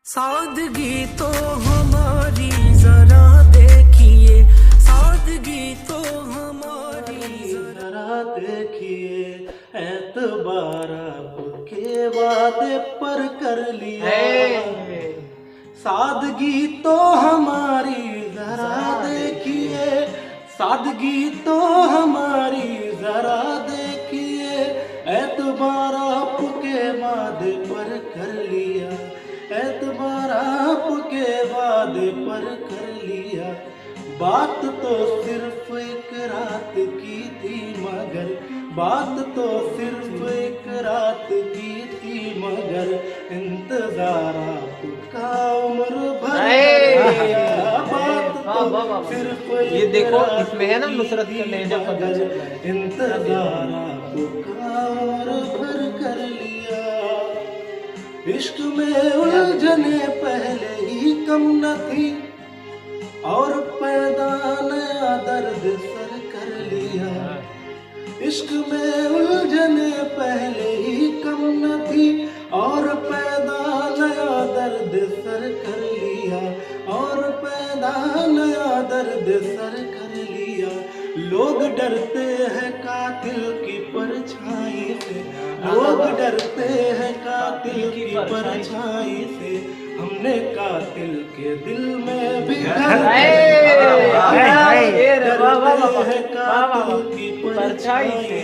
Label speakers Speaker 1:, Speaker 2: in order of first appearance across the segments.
Speaker 1: सादगी तो हमारी जरा देखिए, सादगी तो हमारी
Speaker 2: जरा देखिए, एतबार आपके वादे पर कर लिया। सादगी तो हमारी जरा देखिए, सादगी तो हमारी जरा देखिए, एतबार आपके वादे पर कर लिया, एतबार आपके वादे पर कर लिया। बात तो सिर्फ एक रात की थी मगर, बात तो सिर्फ एक रात की थी मगर, इंतजार आपका उम्र भर किया। बात तो सिर्फ
Speaker 3: ये देखो इसमें है ना नुसरत का लहजा
Speaker 2: मगर, इंतजार आपका उम्र भर कर लिया। इश्क में उलझने पहले ही कम न थी, और पैदा नया दर्द सर कर लिया। इश्क में उलझने पहले ही कम न थी, और पैदा नया दर्द सर कर लिया, और पैदा नया दर्द सर कर लिया। लोग डरते हैं कातिल की परछाई से, लोग डरते हैं कातिल की परछाई से, हमने कातिल के दिल में भी घर की परछाई से,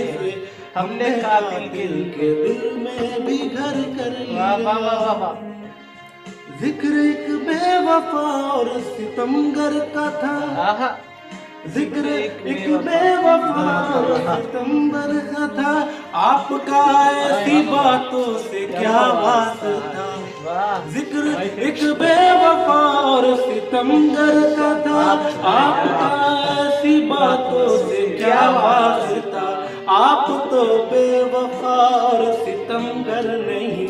Speaker 2: हमने कातिल के दिल में भी घर कर लिया। जिक्र एक बेवफा और सितमगर का था, जिक्र एक बेवफा और सितमगर का था, आपका ऐसी बातों से क्या वास्ता। जिक्र एक बेवफा और सितमगर का था, आपका ऐसी बातों से क्या वास्ता। आप तो बेवफा और सितमगर नहीं,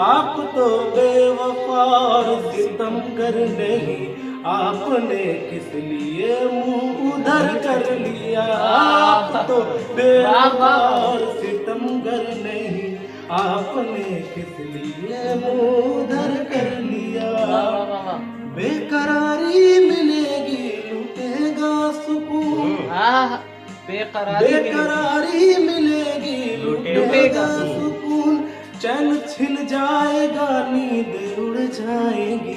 Speaker 2: आप तो बेवफा और सितमगर नहीं, आपने किस लिए मुंह उधर कर लिया। आप तो बेवफा और सितमगर नहीं, आपने किस लिए मुंह उधर कर लिया। बेकरारी मिलेगी लुटेगा सुकून, बेकरारी मिलेगी लुटेगा सुकून, चैन छिन जाएगा नींद उड़ जाएगी।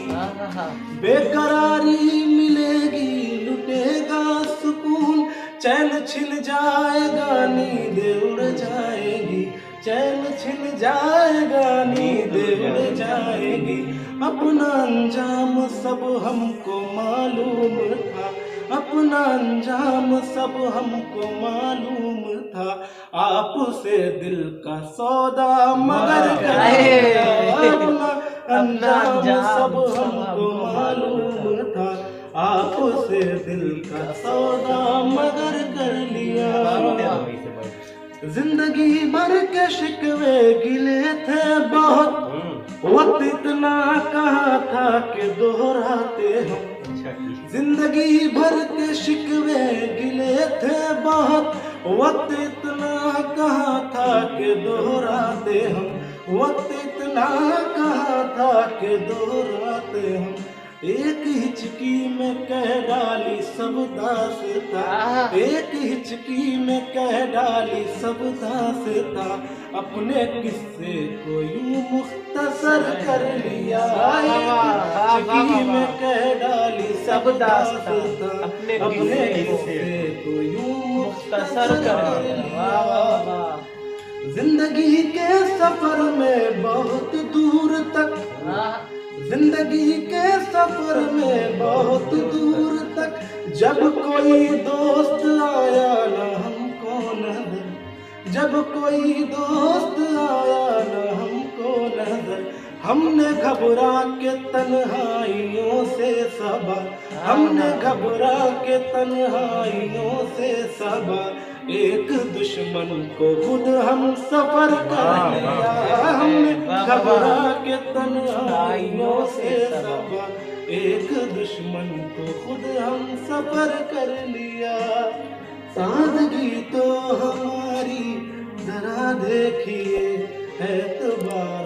Speaker 2: बेकरारी मिलेगी लुटेगा सुकून, चैन छिन जाएगा नींद उड़ जाएगी, चैन छिन जाएगा नींद उड़ जाएगी। अपना अंजाम सब हमको मालूम था, अपना अंजाम सब हमको मालूम था, आपसे दिल का सौदा मगर कर लिया। अपना अंजाम सब हमको मालूम था, आपसे दिल का सौदा मगर कर लिया। जिंदगी भर के शिकवे गिले थे बहुत, वक्त इतना कहा था कि दोहराते हम। जिंदगी भर के शिकवे गिले थे बहुत, वक्त इतना कहा था कि दोहराते हम, वक्त इतना कहा था कि दोहराते हम। एक हिचकी में कह डाली सब दास्ता, एक हिचकी में कह डाली सब दास्ता, अपने किस्से को यूं मुख्तसर कर लिया। एक हिचकी में कह डाली सब दास्ता, अपने किस्से को यूं मुख्तसर कर लिया। जिंदगी के सफर में बहुत दूर तक, जिंदगी के सफर में बहुत दूर तक, जब कोई दोस्त आया न हमको नजर, जब कोई दोस्त आया न हमको नजर, हमने घबरा के तन्हाइयों से सबा, हमने घबरा के तन्हाइयों से सबा, एक दुश्मन को खुद हम सफर कर लिया। हमने घबरा के तन्हाइयों से सबा, एक दुश्मन को खुद हम सफर कर लिया। सादगी तो हमारी जरा देखिए, एतबार